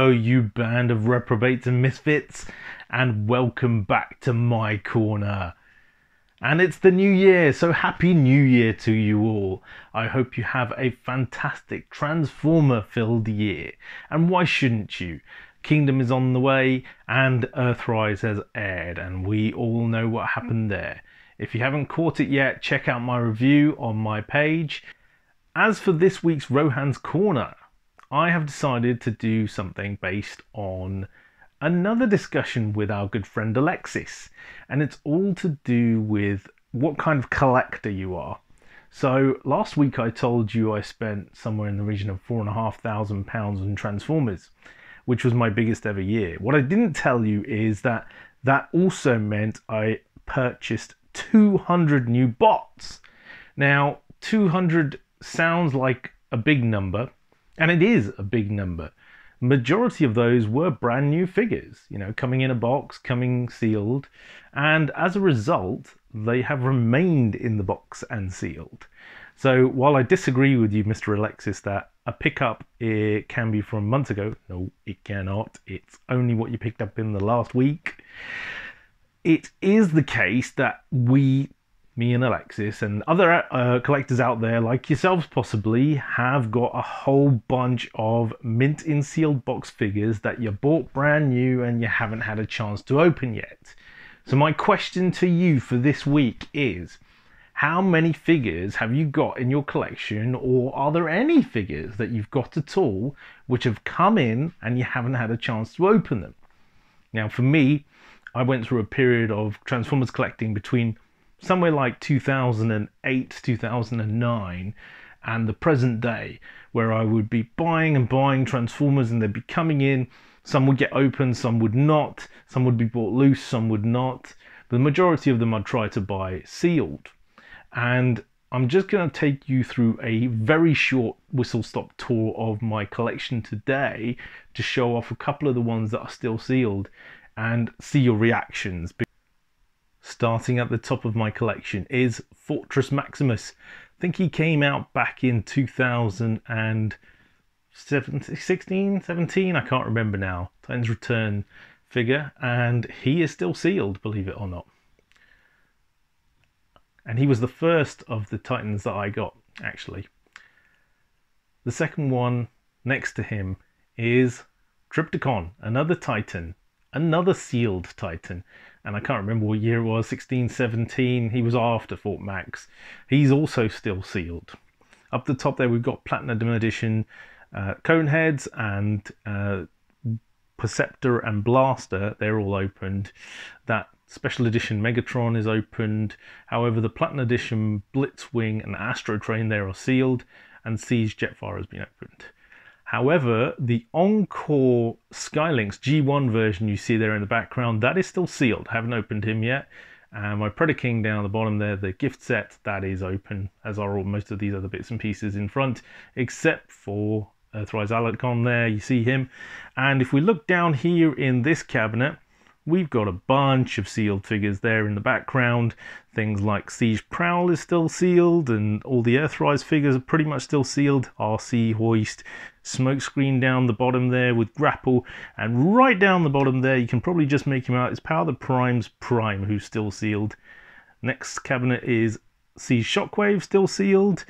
Hello, you band of reprobates and misfits, and welcome back to my corner. And it's the new year, so happy new year to you all. I hope you have a fantastic Transformer-filled year. And why shouldn't you? Kingdom is on the way, and Earthrise has aired, and we all know what happened there. If you haven't caught it yet, check out my review on my page. As for this week's Rohan's Corner, I have decided to do something based on another discussion with our good friend Alexis, and it's all to do with what kind of collector you are. So last week I told you I spent somewhere in the region of £4,500 on Transformers, which was my biggest ever year. What I didn't tell you is that that also meant I purchased 200 new bots. Now 200 sounds like a big number, and it is a big number. Majority of those were brand new figures, you know, coming in a box, coming sealed, and as a result, they have remained in the box and sealed. So while I disagree with you, Mr. Alexis, that a pickup it can be from months ago, no, it cannot. It's only what you picked up in the last week. It is the case that me and Alexis and other collectors out there like yourselves possibly have got a whole bunch of mint in sealed box figures that you bought brand new and you haven't had a chance to open yet. So my question to you for this week is, how many figures have you got in your collection, or are there any figures that you've got at all which have come in and you haven't had a chance to open them? Now for me, I went through a period of Transformers collecting between somewhere like 2008, 2009 and the present day, where I would be buying and buying Transformers and they'd be coming in. Some would get opened, some would not, some would be bought loose, some would not, but the majority of them I'd try to buy sealed. And I'm just going to take you through a very short whistle-stop tour of my collection today to show off a couple of the ones that are still sealed and see your reactions. Starting at the top of my collection is Fortress Maximus. I think he came out back in 2016, 17, I can't remember now. Titans Return figure, and he is still sealed, believe it or not. And he was the first of the Titans that I got, actually. The second one next to him is Trypticon, another Titan, another sealed Titan. And I can't remember what year it was, 16, 17, he was after Fort Max. He's also still sealed. Up the top there we've got Platinum Edition Coneheads and Perceptor and Blaster, they're all opened. That Special Edition Megatron is opened. However, the Platinum Edition Blitzwing and Astro Train there are sealed, and Siege Jetfire has been opened. However, the Encore Skylynx G1 version you see there in the background, that is still sealed. I haven't opened him yet. And my Predaking down the bottom there, the gift set, that is open, as are all most of these other bits and pieces in front, except for Earthrise Alot there, you see him. And if we look down here in this cabinet, we've got a bunch of sealed figures there in the background. Things like Siege Prowl is still sealed, and all the Earthrise figures are pretty much still sealed. RC Hoist, Smokescreen down the bottom there with Grapple, and right down the bottom there, you can probably just make him out, it's Power the Prime's Prime, who's still sealed. Next cabinet is Siege Shockwave, still sealed.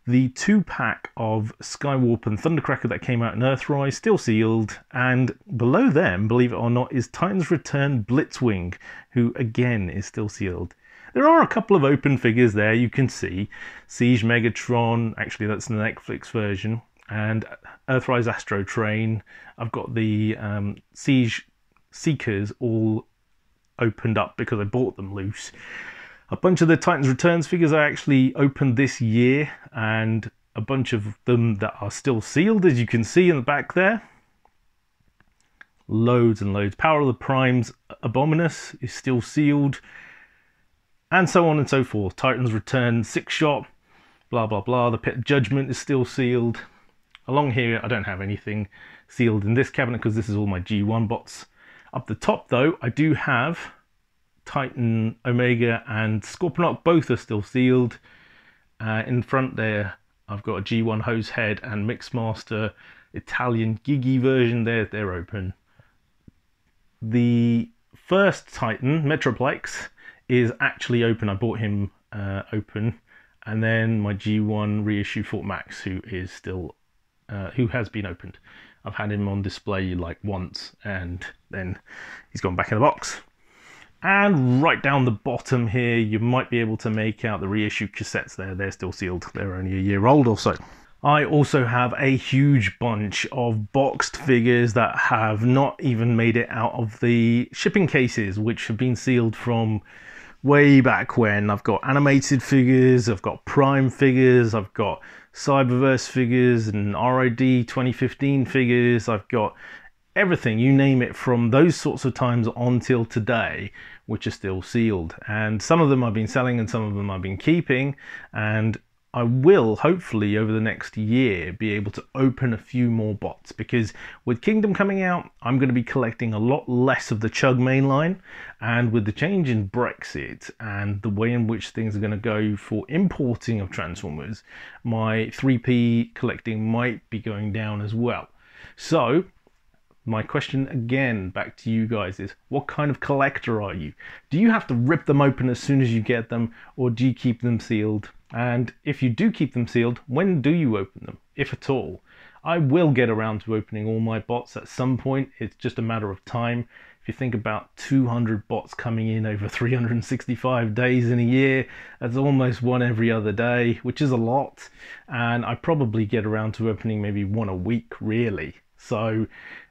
The 2-pack of Skywarp and Thundercracker that came out in Earthrise, still sealed. And below them, believe it or not, is Titans Return Blitzwing, who again is still sealed. There are a couple of open figures there, you can see. Siege Megatron, actually that's the Netflix version, and Earthrise Astro Train. I've got the Siege Seekers all opened up because I bought them loose. A bunch of the Titans Returns figures I actually opened this year, and a bunch of them that are still sealed, as you can see in the back there. Loads and loads. Power of the Primes Abominus is still sealed, and so on and so forth. Titans Return, 6-shot, blah blah blah. The Pit of Judgment is still sealed. Along here I don't have anything sealed in this cabinet because this is all my G1 bots. Up the top though, I do have Titan Omega and Scorponok, both are still sealed. In front there I've got a G1 Hose Head and Mixmaster Italian Gigi version, they're open. The first Titan, Metroplex, is actually open. I bought him open. And then my G1 reissue Fort Max, who has been opened. I've had him on display like once, and then he's gone back in the box. And right down the bottom here, you might be able to make out the reissue cassettes there. They're still sealed. They're only a year old or so. I also have a huge bunch of boxed figures that have not even made it out of the shipping cases, which have been sealed from way back when. I've got animated figures, I've got Prime figures, I've got Cyberverse figures and ROD 2015 figures. I've got everything, you name it, from those sorts of times on till today, which are still sealed. And some of them I've been selling and some of them I've been keeping, and I will hopefully over the next year be able to open a few more bots, because with Kingdom coming out, I'm going to be collecting a lot less of the Chug mainline, and with the change in Brexit and the way in which things are going to go for importing of Transformers, my 3P collecting might be going down as well. So my question again back to you guys is, what kind of collector are you? Do you have to rip them open as soon as you get them, or do you keep them sealed? And if you do keep them sealed, when do you open them, if at all? I will get around to opening all my bots at some point. It's just a matter of time. If you think about 200 bots coming in over 365 days in a year, that's almost one every other day, which is a lot. And I probably get around to opening maybe one a week, really. So,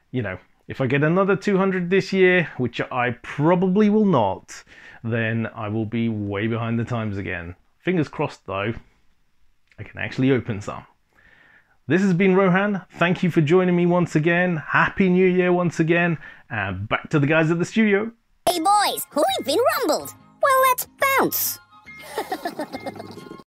you know, if I get another 200 this year, which I probably will not, then I will be way behind the times again. Fingers crossed though, I can actually open some. This has been Rohan. Thank you for joining me once again. Happy New Year once again. And back to the guys at the studio. Hey boys, we've been rumbled. Well, let's bounce.